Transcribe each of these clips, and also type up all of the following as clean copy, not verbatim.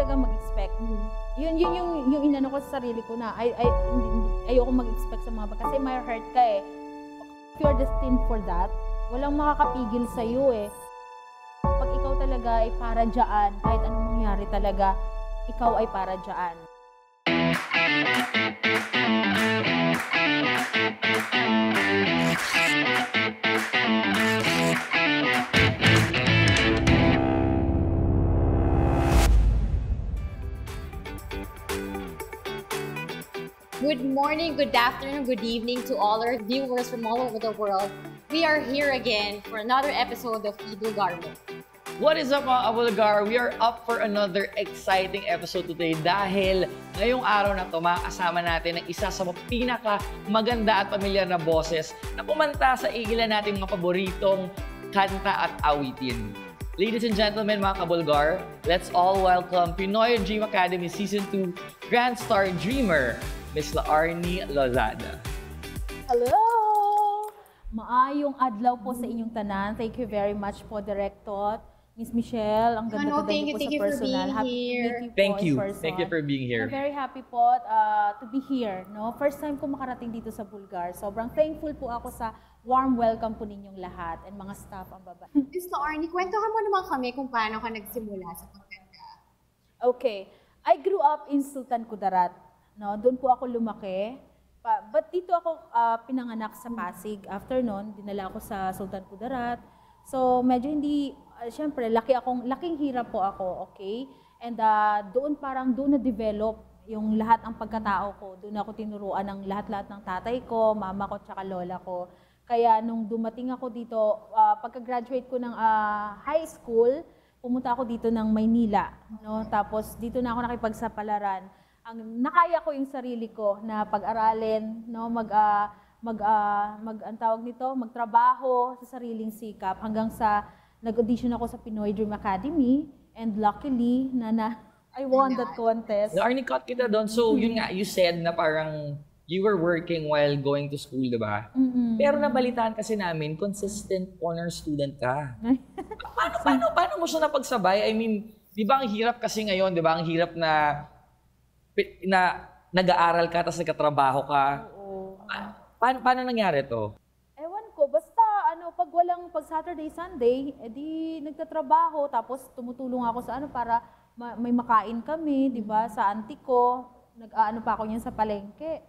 talaga mag-expect. Yun yung inano ko sa sarili ko na ayoko mag-expect sa mga bagay. Kasi may hurt ka eh. If you're destined for that, walang makakapigil sa'yo eh. Pag ikaw talaga ay para dyan, kahit anong mangyari talaga, ikaw ay para dyan. Good morning, good afternoon, good evening to all our viewers from all over the world. We are here again for another episode of Ibulgar Mo. What is up mga Abulgar? We are up for another exciting episode today dahil ngayong araw na to makakasama natin ang isa sa pinaka maganda at pamilyar na boses na pumanta sa igilan natin mga paboritong kanta at awitin. Ladies and gentlemen, mga Kabulgar, let's all welcome Pinoy Dream Academy Season 2 Grand Star Dreamer, Miss Laarni Lozada. Hello! Maayong adlaw po sa inyong tanan. Thank you very much po, Director. Miss Michelle, ang ganda Thank po you sa personal. for being here. Thank you. Thank you for being here. I'm very happy po to be here. No? First time ko makarating dito sa Bulgar. Sobrang thankful po ako sa warm welcome po ninyong lahat and mga staff ang baba. Miss Laarni, kwentuhan mo naman kami kung paano ka nagsimula sa pagkanta. Okay. I grew up in Sultan Kudarat. No? Doon po ako lumaki. But dito ako pinanganak sa Pasig. After nun, dinala ako sa Sultan Kudarat. So, medyo hindi, syempre, laking hirap po ako, okay? And doon na-develop yung lahat ng pagkatao ko. Doon ako tinuruan ng lahat-lahat ng tatay ko, mama ko, tsaka lola ko. Kaya nung dumating ako dito, pagka-graduate ko ng high school, pumunta ako dito ng Maynila. No? Tapos dito na ako nakipagsapalaran. Ang nakaya ko yung sarili ko na pag-aralin, no, magtrabaho sa sariling sikap hanggang sa nag-audition ako sa Pinoy Dream Academy and luckily I won that contest. Laarni, cut kita doon. So, yun nga, you said na parang you were working while going to school, di ba? Pero nabalitaan kasi namin, consistent honor student ka. Paano mo siya napagsabay? I mean, di ba ang hirap kasi ngayon, di ba? Ang hirap na nag-aaral ka tapos nagkatrabaho ka. Oo. Paano nangyari to? Ewan ko, basta pag Saturday, Sunday, edi nagtatrabaho tapos tumutulong ako sa para may makain kami, 'di ba? Sa auntie ko, nag-aano pa ako niyan sa palengke.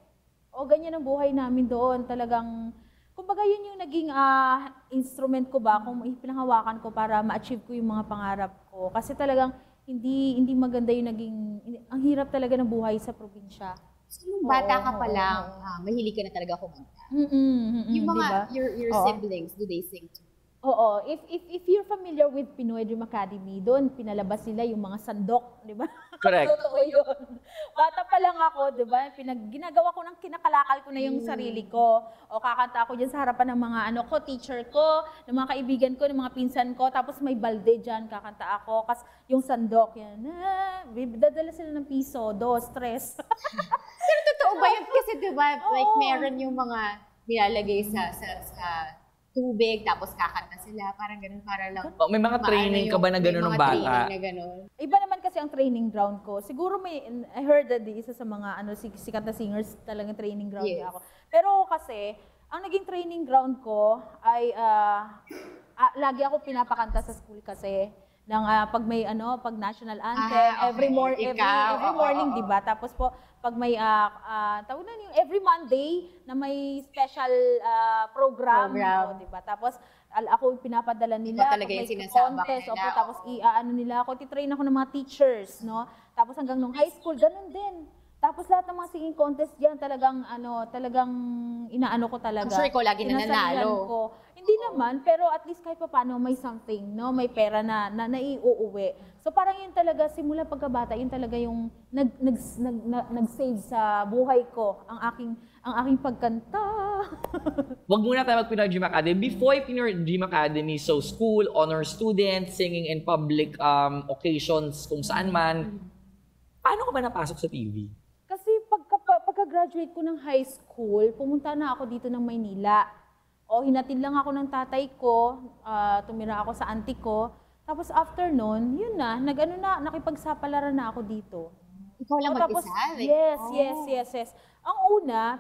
O ganyan ang buhay namin doon. Talagang kumbaga yun yung naging instrument ko ba kung pinanghawakan ko para ma-achieve ko yung mga pangarap ko. Kasi talagang hindi maganda yung ang hirap talaga ng buhay sa probinsya. So, nung bata ka pa lang, mahilig ka na talaga kumanta. Yung mga, diba? your siblings, do they sing too? Oo. If you're familiar with Pinoy Dream Academy, doon pinalabas nila yung mga sandok, di ba? Correct. Totoo yun. Bata pa lang ako, di ba? Ginagawa ko ng kinakalakal ko na yung sarili ko. O kakanta ako dyan sa harapan ng mga teacher ko, ng mga kaibigan ko, ng mga pinsan ko. Tapos may balde dyan, kakanta ako. Kasi yung sandok, yan. Dadala sila ng piso, 2, 3. Pero totoo ba yun? Kasi di ba, like meron yung mga nilalagay sa tubig, tapos kakanta sila, parang ganun, para lang. May mga training ka ba na gano'n ng bata? Iba naman kasi ang training ground ko. Siguro I heard that isa sa mga sikat na singers talagang training ground niya ako. Pero kasi, ang naging training ground ko ay, lagi ako pinapakanta sa school kasi, pag may pag national anthem, every morning, di ba? Tapos po, pag may tawag na yung every Monday na may special program, di ba? Tapos ako pinapadala nila talaga yung contest, tapos nila ako, titrain ako ng mga teachers, no? Tapos hanggang nung high school, ganun din. Tapos lahat ng mga singing contest diyan talagang inaano ko talaga. I'm sure ikaw lagi nananalo. Hindi naman, pero at least kahit paano may something, no? May pera na naiuuwi. So parang yun talaga simula pagkabata, yun talaga yung nag-save sa buhay ko ang aking pagkanta. Wag muna tayo mag-Pinoy Dream Academy. Before Pinoy Dream Academy, so school, honor student, singing in public occasions kung saan man. Paano ka ba napasok sa TV? Kasi pagka-graduate ko ng high school, pumunta na ako dito ng Maynila. Hinatid lang ako ng tatay ko, tumira ako sa auntie ko. Tapos after nun, yun na, nakipagsapalaran na ako dito. Ikaw lang Tapos, mag-isa? yes. Ang una,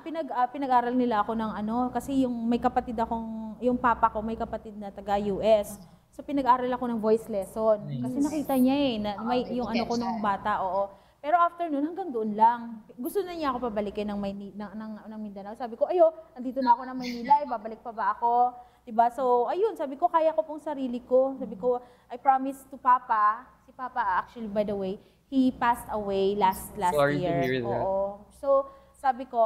pinag-aral nila ako ng kasi yung may kapatid akong, yung papa ko may kapatid na taga-US. So pinag-aral ako ng voice lesson. Kasi nakita niya na may yung ko nung bata, oo. Pero after nun, hanggang doon lang. Gusto na niya ako pabalikin ng Mindanao. Sabi ko, nandito na ako ng Maynila, babalik pa ba ako? Diba? So, ayun, sabi ko, kaya ko pong sarili ko. Sabi ko, I promise to Papa. Si Papa, actually, by the way, he passed away last Sorry year. to hear that. Oo. So, sabi ko,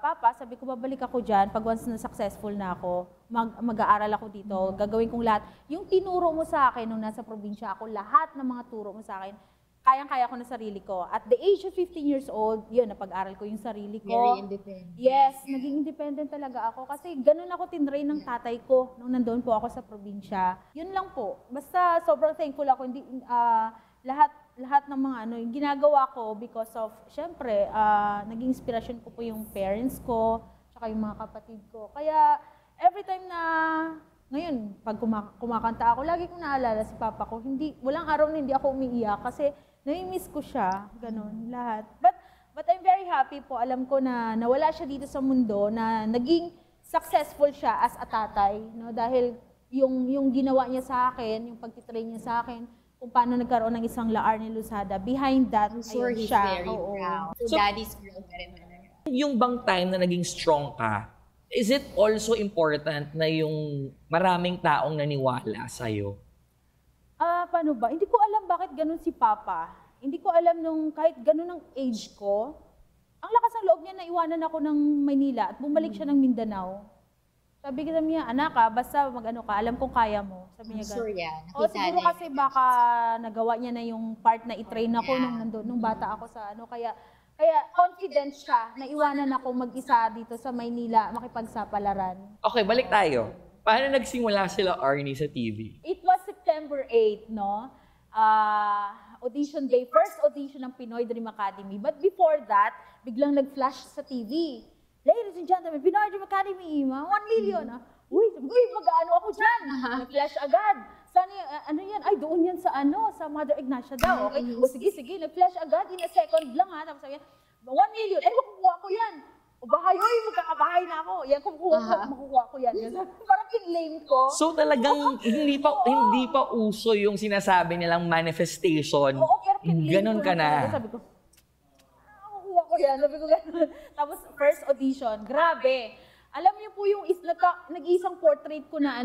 Papa, sabi ko, babalik ako dyan. Pag once na successful na ako, mag-aaral ako dito. Gagawin kong lahat. Yung tinuro mo sa akin nung nasa probinsya ako, lahat ng mga turo mo sa akin, kayang-kaya ko na sarili ko. At the age of 15 years old, yun, napag-aral ko yung sarili ko. Very independent. Yes, naging independent talaga ako. Kasi ganun ako tinrain ng tatay ko nung nandoon po ako sa probinsya. Yun lang po. Basta sobrang thankful ako. Hindi, lahat ng mga yung ginagawa ko because of, syempre, naging inspirasyon ko po yung parents ko, tsaka yung mga kapatid ko. Kaya, every time na ngayon, pag kumakanta ako, lagi kong naalala si Papa ko. Walang araw na hindi ako umiiyak kasi nami-miss ko siya, ganun, lahat. But I'm very happy po, alam ko na nawala siya dito sa mundo, na naging successful siya as a tatay, no? Dahil yung ginawa niya sa akin, yung pagtitrain niya sa akin, kung paano nagkaroon ng isang La Arnie Losada, behind that, I'm sure ayun he's siya. very proud. So, daddy's girl ka rin talaga. Yung bang time na naging strong ka, is it also important na yung maraming taong naniwala sa'yo? Paano ba? Hindi ko alam bakit ganun si Papa. Hindi ko alam nung kahit ganun ang age ko. Ang lakas ng loob niya na iwanan ako ng Maynila at bumalik siya ng Mindanao. Sabi ko niya, anak basta mag-ano ka, alam kong kaya mo. Sabi niya Sure ganun. yan. O siguro kasi baka nagawa niya na yung part na i-train ako nung bata ako sa kaya confident siya na iwanan ako mag-isa dito sa Maynila, makipagsapalaran. Okay, balik tayo. Paano nagsimula sila Arnie sa TV? It was September 8, no? Audition day, first audition ng Pinoy Dream Academy. But before that, biglang nag-flash sa TV. Ladies and gentlemen, Pinoy Dream Academy, 1 million. Uy, mag-ano ako dyan. Nag-flash agad. Saan yan? Ay, doon yan sa sa Mother Ignacia daw. Okay? O sige, nag-flash agad. In a second lang Tapos sabi yan, 1 million. Makukuha ko yan. O bahay, magkakabahay na ako. Yan, makukuha ko yan. Parang pinlame ko. So talagang hindi pa uso yung sinasabi nilang manifestation. Oo, pero pinlame Ganon ko ka lang talaga. na. Sabi ko, makukuha ko yan. Sabi ko gano'n. Tapos first audition, grabe. Alam niyo po yung nag-iisang portrait ko na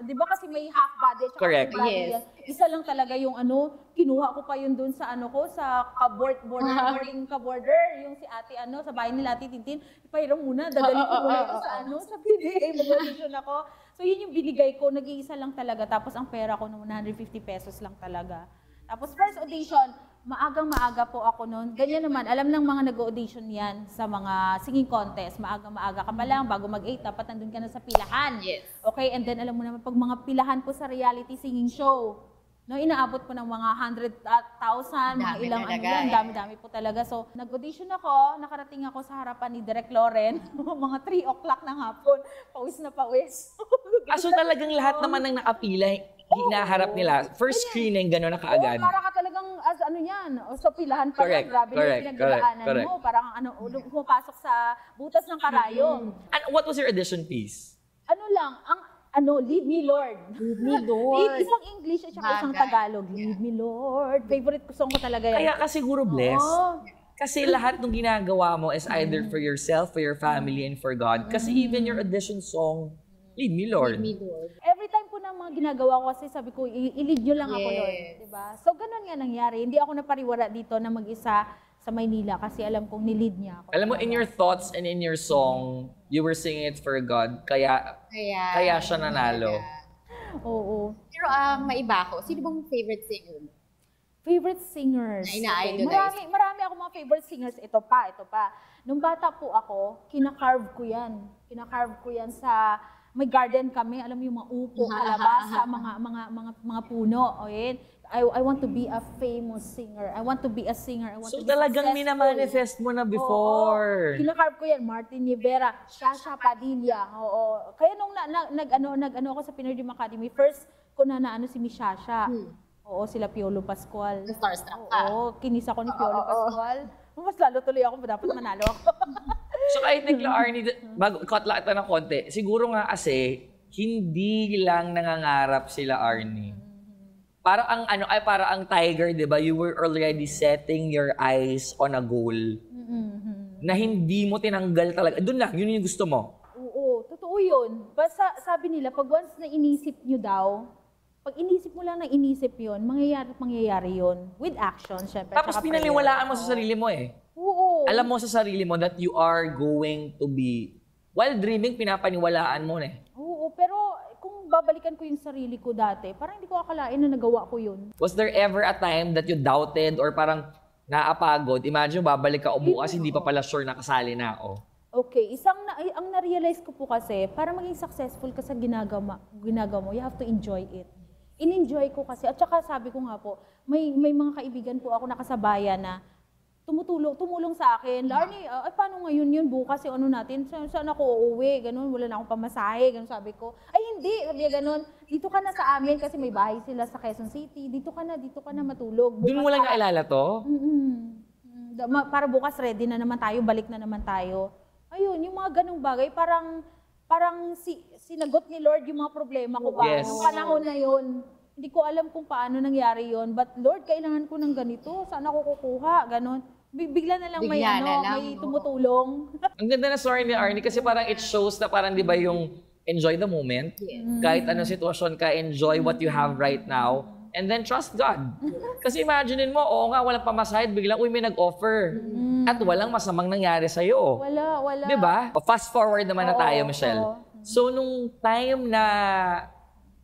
di ba kasi may half body at Correct. full body Yes. yan. Isa lang talaga yung kinuha ko pa yun dun sa sa boarding ka-border, yung si ate sa bahay nila Ate Tintin, ipahiram muna, dadalhin ko muna ito sa sa PDA, mag-audition ako. So yun yung binigay ko, nag-iisa lang talaga, tapos ang pera ko ng 150 pesos lang talaga. Tapos first audition, maaga po ako noon. Ganyan naman, alam ng mga nag-audition yan sa mga singing contest. Maaga ka pa lang, bago mag-8, dapat nandun ka na sa pilahan. Yes. Okay, and then alam mo naman, pag mga pilahan po sa reality singing show, inaabot po ng mga 100,000, mga ilang yan, dami-dami po talaga. So, nag-audition ako, nakarating ako sa harapan ni Direk Loren, mga 3 o'clock ng hapon, pawis na pawis. So talagang lahat naman ng nakapila, hinaharap nila. First screening, gano'n na kaagad. Para ka talagang, sa pilahan pa lang, grabe na yung pinagdaanan mo. Parang pumapasok sa butas ng karayom. And what was your audition piece? Lead Me Lord. Lead me, Lord. Isang English at saka isang Tagalog. Lead Me Lord. Favorite ko song ko talaga yan. Kaya ka siguro blessed. Oo. Kasi lahat ng ginagawa mo is either for yourself, for your family, and for God. Kasi even your audition song, Lead Me Lord. Lead me, Lord. Every time po ng mga ginagawa ko kasi sabi ko, i-lead nyo lang ako, Lord. Diba? So, ganun nga nangyari. Hindi ako napariwara dito na mag-isa sa Maynila kasi alam kong nilid niya ako. Alam mo, in your thoughts and in your song, you were singing it for God. Kaya siya nanalo. Oo. Pero maiba ako. Sino bang favorite singer mo? Favorite singers. Na ina-idolize. Marami ako mga favorite singers. Ito pa. Nung bata po ako, kinakarve ko yan. Sa may garden kami, alam mo yung mga upo, kalabasa, mga puno. O yun. I want to be a famous singer. I want to be a singer. I want to be talagang successful. minamanifest mo na before. Kinakarve ko yan. Martin Rivera, Shasha Padilla. Oo. Kaya nung nag-ano ako sa Pinoy Dream Academy, first ko na ano si Miss Shasha. Oo, sila Piolo Pascual. Starstruck ka. Oo, kinis ako ni Piolo Pascual. Mas lalo tuloy ako, dapat manalo ako. So I think, Arnie, cut lang ito ng konti. Siguro nga kasi, hindi lang nangangarap sila, Arnie. Parang ang tiger, di ba? You were already setting your eyes on a goal na hindi mo tinanggal talaga. Doon lang, yun yung gusto mo. Oo, totoo yun. Basta sabi nila, pag once na inisip nyo daw, pag inisip mo lang na inisip yun, mangyayari yun. With action, syempre. Tapos tsaka pinaniwalaan mo prayer. sa sarili mo eh. Oo. Alam mo sa sarili mo that you are going to be, while dreaming, pinapaniwalaan mo na eh. Oo, pero kung babalikan ko yung sarili ko dati, parang hindi ko akalain na nagawa ko yun. Was there ever a time that you doubted or parang naapagod? Imagine, babalik ka o bukas, hindi pa pala sure na kasali na ako. Okay, ang na-realize ko po kasi, para maging successful ka sa ginagawa mo, you have to enjoy it. In-enjoy ko kasi, at saka sabi ko nga po, may mga kaibigan po ako nakasabayan na tumulong sa akin. Larnie, paano ngayon yun? Bukas yung ano natin, saan ako uuwi? Ganun, wala na akong pamasahe. Ganun sabi ko. Ay, hindi. Sabi niya ganun. Dito ka na sa amin kasi may bahay sila sa Quezon City. Dito ka na matulog. Doon mo lang nailala to? Para bukas ready na naman tayo, balik na naman tayo. Ayun, yung mga ganung bagay, parang sinagot ni Lord yung mga problema ko ba? Yes. Nung panahon na yun, hindi ko alam kung paano nangyari yun. But Lord, kailangan ko ng ganito. Saan ako kukuha? Ganon. Bigla na lang may tumutulong. Ang ganda na story ni Arnie kasi parang it shows na parang di ba yung enjoy the moment. Yes. Kahit anong sitwasyon ka, enjoy what you have right now. And then trust God. Kasi imaginein mo, oo nga, walang pamasahe, biglang, may nag-offer. At walang masamang nangyari sa'yo. Wala. Di ba? Fast forward naman na tayo, Michelle. So, nung time na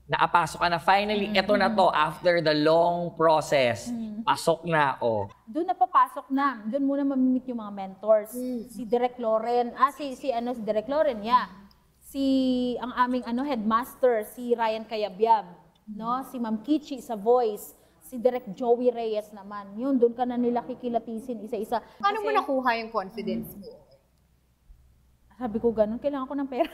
naapasok ka na, finally, eto na to, after the long process, pasok na ako. Doon napapasok na. Doon muna mamimit yung mga mentors. Si Direk Loren. Si Direk Loren, yeah. Ang aming headmaster, si Ryan Cayabyab. No? Si Ma'am Kichi sa Voice. Si Direk Joey Reyes naman. Yun, doon ka na nila kikilatisin isa-isa. Paano mo nakuha yung confidence mo? Sabi ko ganun, kailangan ko ng pera.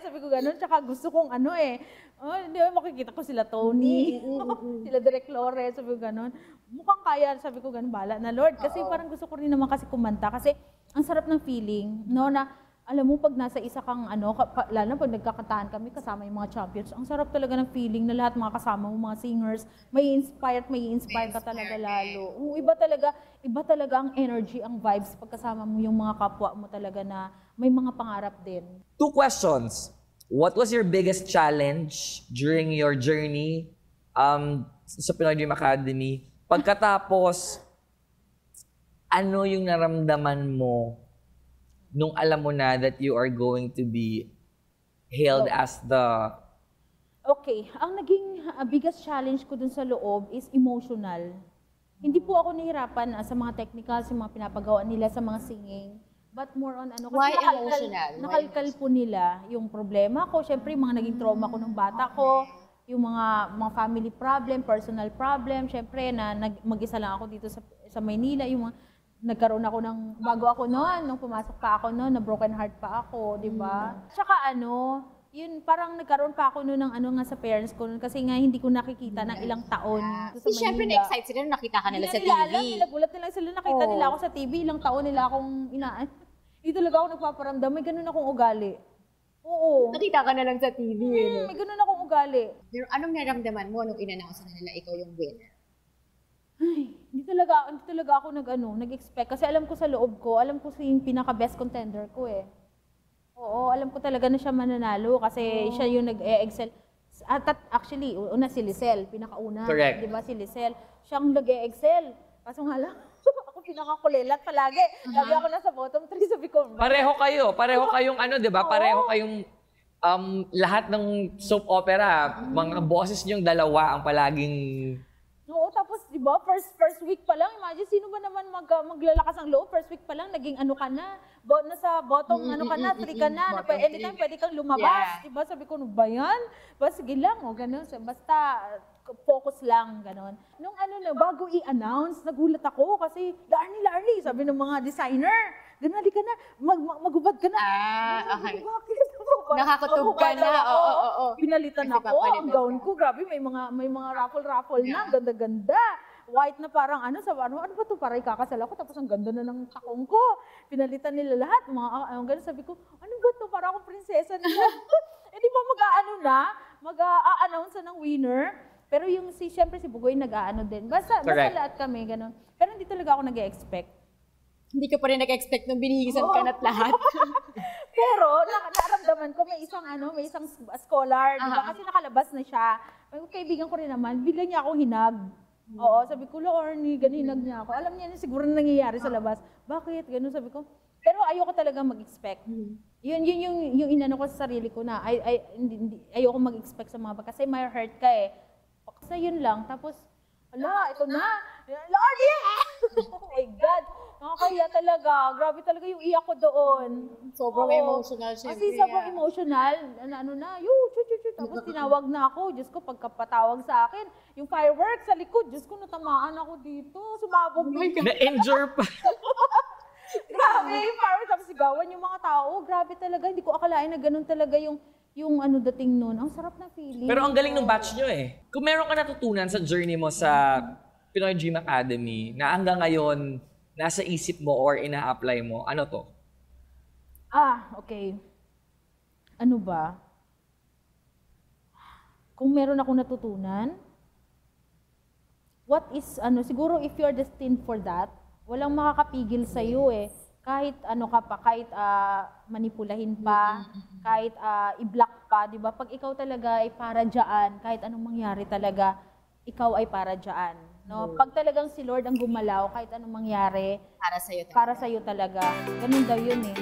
Sabi ko ganun, tsaka gusto kong hindi makikita ko sila Tony, sila Direk Lore, sabi ko ganun. Mukhang kaya, sabi ko ganun, bala na Lord. Kasi parang gusto ko rin naman kasi kumanta. Kasi ang sarap ng feeling, no, na alam mo, pag nasa isa kang lalo na pag nagkakantahan kami, kasama yung mga champions, ang sarap talaga ng feeling na lahat mga kasama mo, mga singers, may inspire ka talaga lalo. Iba talaga ang energy, ang vibes, pagkasama mo yung mga kapwa mo talaga na may mga pangarap din. 2 questions. What was your biggest challenge during your journey sa Pinoy Dream Academy? Pagkatapos, ano yung naramdaman mo nung alam mo na that you are going to be hailed as the... Okay, ang naging biggest challenge ko dun sa loob is emotional. Hindi po ako nahirapan sa mga technical, sa mga pinapagawa nila sa mga singing. But more on kasi Why emotional? Nakalkal po nila yung problema ko. Siyempre, yung mga naging trauma ko nung bata ko, yung mga family problem, personal problem. Siyempre, mag-isa lang ako dito sa Maynila, yung mga nagkaroon ako bago ako noon, nung pumasok pa ako noon, na broken heart pa ako, di ba? Tsaka yun, parang nagkaroon pa ako noon ng nga sa parents ko noon, kasi nga hindi ko nakikita ng ilang taon. Kasi syempre na-excite sila nung nakita ka nila sa TV. Nagulat nila sila, nakita nila ako sa TV, ilang taon nila akong inaan. Hindi talaga ako nagpaparamdam, may ganun akong ugali. Oo. Nakita ka na lang sa TV. May ganun akong ugali. Pero anong naramdaman mo nung in-announce na nila ikaw yung winner? Ay, hindi talaga ako nag-expect. Kasi alam ko sa loob ko, alam ko siya yung pinaka-best contender ko eh. Oo, alam ko talaga na siya mananalo kasi siya yung nag-e-excel. Actually, una si Lisel, pinakauna. Correct. Di ba si Lisel? Siyang nag-e-excel. Kaso nga lang, ako pinakakulilat palagi. Lagi ako nasa bottom 3, sabi ko. Pareho kayong di ba? Pareho kayong lahat ng soap opera, mga boses niyong dalawa ang palaging... Oo, tapos di ba, first week pa lang, imagine sino ba naman maglalakas ang loob, first week pa lang, naging ka na, nasa bottom ka na, 3 ka na, anytime pwede kang lumabas, di ba? Sabi ko, ano ba yan? Sige lang, ganun, basta focus lang, ganun. Nung bago i-announce, nagulat ako kasi, Larnie, sabi ng mga designer, ganun, ka na, magubad ka na. Okay. Bakit? Nakakatog ka na. Oo. Pinalitan Kasi ako, papalitan ang gown ka. ko, grabe, may mga raffle-raffle na, ganda-ganda. White na parang ano ba to, para ikakasal ako, tapos ang ganda na ng takong ko. Pinalitan nila lahat, ganun, sabi ko, ano ba to, para akong prinsesa nila. Eh di ba mag-a-announce ng winner, pero siyempre si Bugoy nag-aano din. Basta lahat kami, ganun. Pero hindi talaga ako nag-expect. Hindi ka pa rin nag-expect nung binihisan ka na't lahat. Pero naramdaman ko may isang scholar, di ba? Kasi nakalabas na siya. Kaibigan ko rin naman, bigla niya akong hinag. Oo, sabi ko, Lorny, hinag niya ako. Alam niya na siguro nangyayari sa labas. Bakit? Ganun sabi ko. Pero ayoko talaga mag-expect. Yun yung inano ko sa sarili ko na ayoko mag-expect sa mga kasi may hurt ka eh. Kasi yun lang. Tapos, ito na. Lorny! Oh my God! Nakakaya talaga. Grabe talaga yung iyak ko doon. Sobrang emotional siya. Kasi sobrang emotional. Tapos tinawag na ako. Diyos ko, pagkapatawag sa akin, yung fireworks sa likod, Diyos ko, natamaan ako dito. Sumabog. Na-injure pa. Grabe, yung fireworks. Tapos sigawan yung mga tao. Grabe talaga. Hindi ko akalain na ganun talaga yung dating nun. Ang sarap na feeling. Pero ang galing ng batch nyo eh. Kung meron ka natutunan sa journey mo sa Pinoy Dream Academy na hanggang ngayon nasa isip mo or ina-apply mo, ano to? Okay. Ano ba? Kung meron akong natutunan, siguro if you're destined for that, walang makakapigil sa'yo eh. Kahit ano ka pa, kahit manipulahin pa, kahit i-block pa, di ba? Pag ikaw talaga ay para dyan, kahit anong mangyari talaga, ikaw ay para dyan. No? Pag talagang si Lord ang gumalaw, kahit anong mangyari, Para sa'yo talaga. para sa'yo talaga. Ganun daw yun eh.